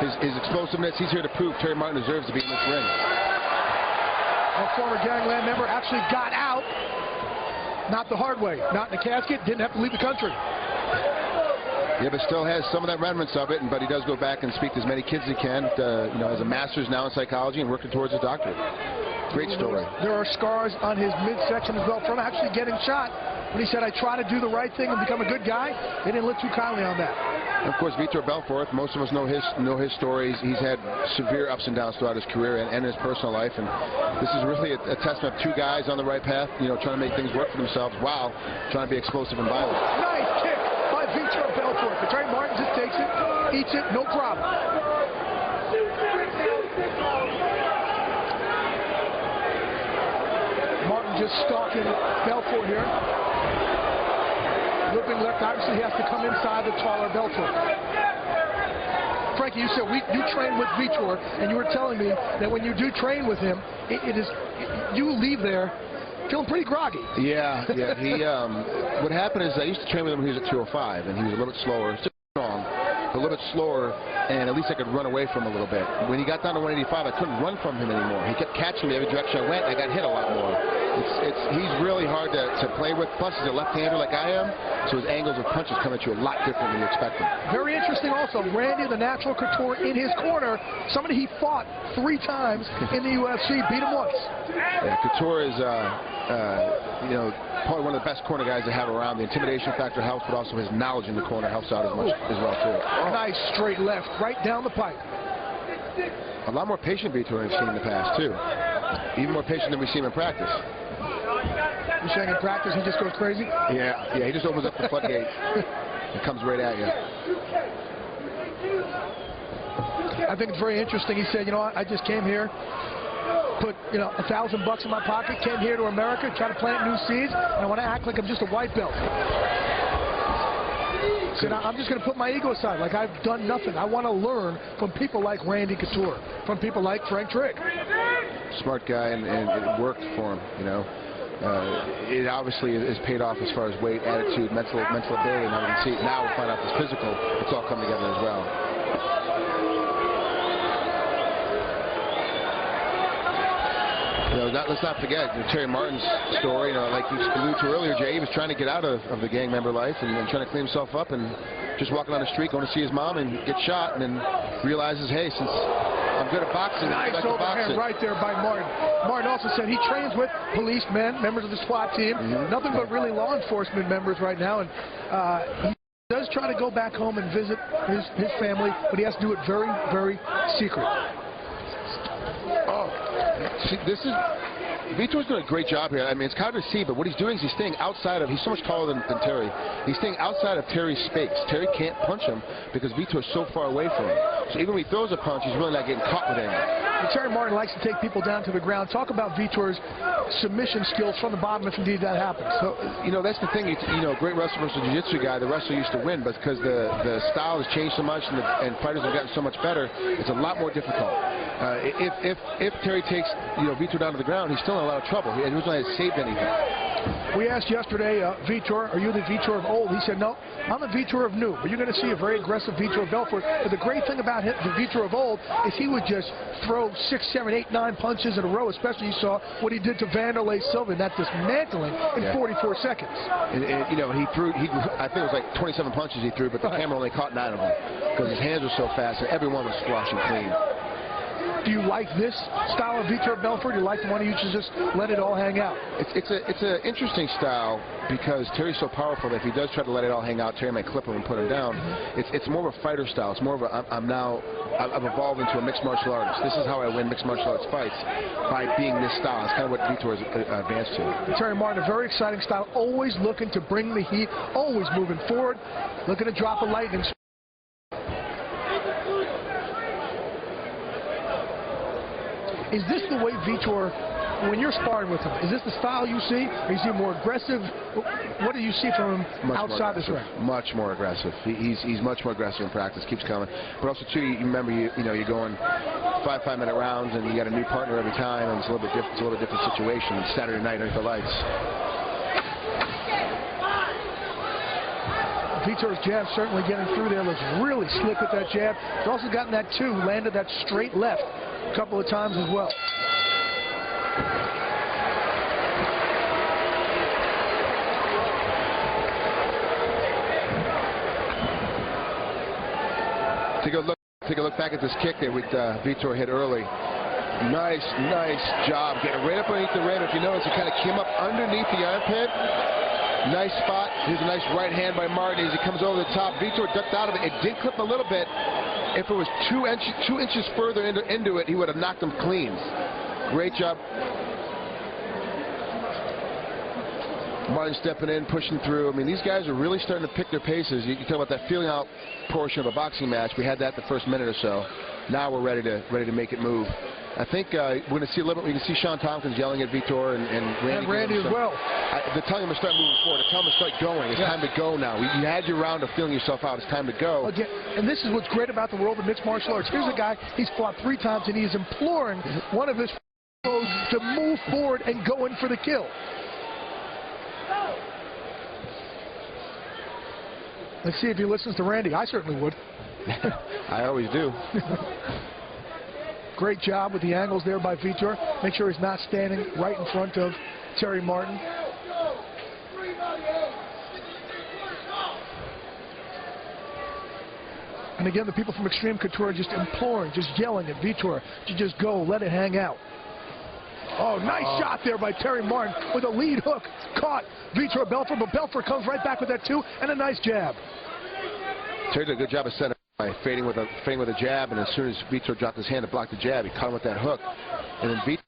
his explosiveness. He's here to prove Terry Martin deserves to be in this ring. A former gangland member actually got out, not the hard way, not in the casket, didn't have to leave the country. Yeah, but still has some of that remnants of it, but he does go back and speak to as many kids as he can. You know, has a master's now in psychology and working towards his doctorate. Great story. There are scars on his midsection as well from actually getting shot. When he said, I try to do the right thing and become a good guy, they didn't look too kindly on that. And of course, Vitor Belfort, most of us know his stories. He's had severe ups and downs throughout his career and his personal life. And this is really a testament of two guys on the right path, you know, trying to make things work for themselves while trying to be explosive and violent. Nice kick by Vitor Belfort. But Terry Martin just takes it, eats it, no problem. Martin just stalking Belfort here. Looping left, obviously he has to come inside the taller Belfort. Frankie, you said you train with Vitor, and you were telling me that when you do train with him, you leave there feeling pretty groggy. Yeah. He what happened is I used to train with him when he was at 205, and he was a little bit slower, still strong, but a little bit slower, and at least I could run away from him a little bit. When he got down to 185, I couldn't run from him anymore. He kept catching me every direction I went, and I got hit a lot more. He's really hard to play with. Plus, he's a left-hander like I am, so his angles of punches come at you a lot different than you expect them. Very interesting also, Randy, the natural couture, in his corner. Somebody he fought 3 times in the UFC, beat him once. Yeah, Couture is, you know, probably one of the best corner guys to have around. The intimidation factor helps, but also his knowledge in the corner helps out as well, too. Nice straight left, right down the pipe. A lot more patient Vitor than we've seen in the past, too. Even more patient than we've seen in practice. You're saying in practice he just goes crazy? Yeah, he just opens up the floodgate. It comes right at you. I think it's very interesting. He said, you know, I just came here, put, you know, $1,000 in my pocket, came here to America, try to plant new seeds, and I want to act like I'm just a white belt. So now I'm just going to put my ego aside, like I've done nothing. I want to learn from people like Randy Couture, from people like Frank Trigg. Smart guy, and it worked for him, you know. It obviously is paid off as far as weight, attitude, mental ability. Now we can see, now we'll find out this physical, it's all come together as well. You know, let's not forget Terry Martin's story. You know, like you alluded to earlier, Jay, he was trying to get out of the gang member life and trying to clean himself up, and just walking on the street, going to see his mom, and get shot, and then realizes, hey, since I'm good at boxing, nice overhand right there by Martin. Martin also said he trains with policemen, members of the SWAT team, nothing but really law enforcement members right now, and he does try to go back home and visit his family, but he has to do it very, very secret. See, Vitor's doing a great job here. I mean, it's hard to see, but what he's doing is he's staying outside of, he's so much taller than Terry. He's staying outside of Terry's space. Terry can't punch him because Vitor's so far away from him. So even when he throws a punch, he's really not getting caught with anything. Terry Martin likes to take people down to the ground. Talk about Vitor's submission skills from the bottom if indeed that happens. So, you know, that's the thing. You know, great wrestler versus jiu-jitsu guy, the wrestler used to win, but because the style has changed so much and fighters have gotten so much better, it's a lot more difficult. If Terry takes, you know, Vitor down to the ground, he's still in a lot of trouble. He hasn't saved anything. We asked yesterday, Vitor, are you the Vitor of old? He said, no, I'm the Vitor of new. But you're going to see a very aggressive Vitor Belfort. But the great thing about him, the Vitor of old, is he would just throw 6, 7, 8, 9 punches in a row. Especially you saw what he did to Vanderlei Silva, and that's dismantling in 44 seconds. And, you know, I think it was like 27 punches he threw, but the camera only caught 9 of them because his hands were so fast and everyone was squashing clean. Do you like this style of Vitor Belfort? Do you like the one you just let it all hang out? It's an interesting style because Terry's so powerful that if he does try to let it all hang out, Terry might clip him and put him down. It's more of a fighter style. It's more of a I've evolved into a mixed martial artist. This is how I win mixed martial arts fights, by being this style. It's kind of what Vitor has advanced to. Terry Martin, a very exciting style, always looking to bring the heat, always moving forward, looking to drop a lightning. Is this the way Vitor, when you're sparring with him, is this the style you see? Or is he more aggressive? What do you see from him outside this ring? Much more aggressive. He's much more aggressive in practice. Keeps coming. But also too, you remember you're going 5-minute rounds, and you got a new partner every time, and it's a little bit different. It's a little bit different situation. It's Saturday night underneath the lights. Vitor's jab certainly getting through there. Looks really slick with that jab. He's also gotten that two, landed that straight left a couple of times as well. Take a look back at this kick there with Vitor hit early. Nice job getting right up underneath the rim. If you notice, it kind of came up underneath the armpit. Nice spot. Here's a nice right hand by Martin as he comes over the top. Vitor ducked out of it. It did clip a little bit. If it was 2 inches further into it, he would have knocked him clean. Great job. Martin stepping in, pushing through. I mean, these guys are really starting to pick their paces. You talk about that feeling out portion of a boxing match. We had that the first minute or so. Now we're ready to make it move. I think we're going to see a little bit. You can see Sean Tompkins yelling at Vitor and Randy as well. They're telling him to start moving forward. They're telling him to start going. It's time to go now. You had your round of feeling yourself out. It's time to go. Again, and this is what's great about the world of mixed martial arts. Here's a guy, he's fought 3 times, and he's imploring one of his foes to move forward and go in for the kill. Let's see if he listens to Randy. I certainly would. I always do. Great job with the angles there by Vitor. Make sure he's not standing right in front of Terry Martin. And again, the people from Extreme Couture just imploring, just yelling at Vitor to just go, let it hang out. Oh, nice shot there by Terry Martin with a lead hook. Caught Vitor Belfort, but Belfort comes right back with that 2 and a nice jab. Terry did a good job of setting by fading with a jab, and as soon as Vitor dropped his hand to block the jab, he caught him with that hook. And then Vitor,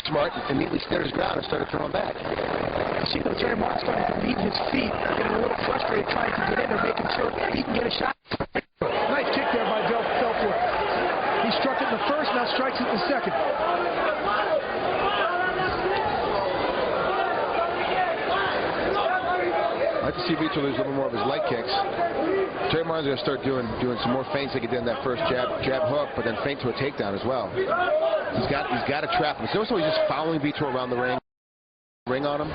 smart, immediately stood his ground and started throwing back. You see that Terry Martin starting to beat his feet, getting a little frustrated, trying to get in there, making sure he can get a shot. Nice kick there by Belfort. He struck it in the first, now strikes it in the second. I'd like to see Vitor lose a little more of his leg kicks. Terry Martin's going to start doing some more feints like he did in that first jab hook, but then feint to a takedown as well. He's got to trap him. So he's just following Vitor around the ring on him.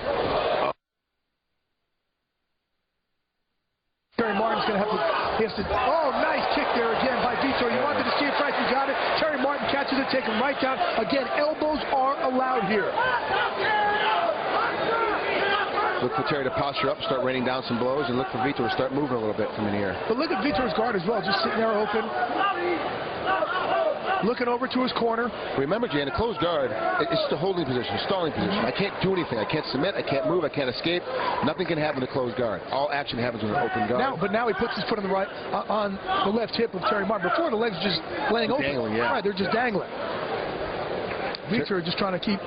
Terry Martin's going to have to. Oh, nice kick there again by Vitor. You wanted to see it, Frank. You got it. Terry Martin catches it, taking him right down. Again, elbows are allowed here. Look for Terry to posture up, start raining down some blows, and look for Vitor to start moving a little bit from in here. But look at Vitor's guard as well, just sitting there open, looking over to his corner. Remember, Jay, in a closed guard, it's just a holding position, a stalling position. I can't do anything. I can't submit. I can't move. I can't escape. Nothing can happen in a closed guard. All action happens with an open guard. Now he puts his foot on the right, on the left hip of Terry Martin. Before, the legs just laying open. Dangling, yeah. Right, they're just dangling. Vitor just trying to keep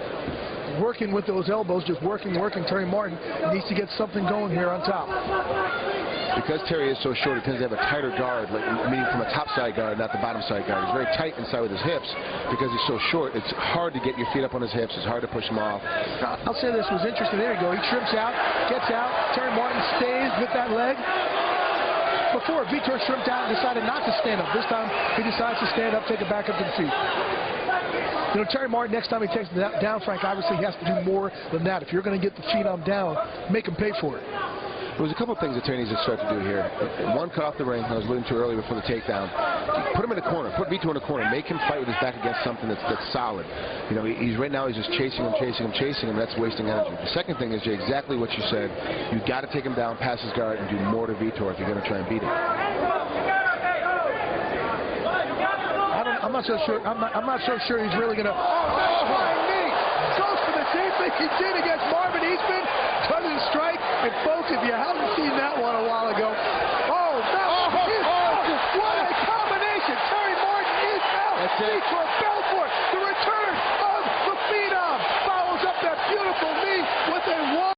working with those elbows, just working. Terry Martin needs to get something going here on top. Because Terry is so short, he tends to have a tighter guard, meaning from a top side guard, not the bottom side guard. He's very tight inside with his hips. Because he's so short, it's hard to get your feet up on his hips. It's hard to push him off. I'll say this was interesting. There you go. He trims out, gets out. Terry Martin stays with that leg. Before, Vitor shrimped out and decided not to stand up. This time, he decides to stand up, take it back up to the feet. You know, Terry Martin, next time he takes it down, Frank, obviously he has to do more than that. If you're going to get the Phenom down, make him pay for it. There's a couple of things that Terry needs to start to do here. One, cut off the ring. I was alluding to earlier before the takedown. Put him in a corner. Put Vitor in a corner. Make him fight with his back against something that's solid. You know, right now he's just chasing him. That's wasting energy. The second thing is exactly what you said. You've got to take him down, pass his guard, and do more to Vitor if you're going to try and beat him. I'm not so sure. I'm not so sure he's really going to. Goes for the same thing he did against Marvin Eastman. Doesn't strike. And folks, if you haven't seen that one a while ago, what a combination! Terry Martin is out. Vitor Belfort, the return of the Phenom, follows up that beautiful knee with a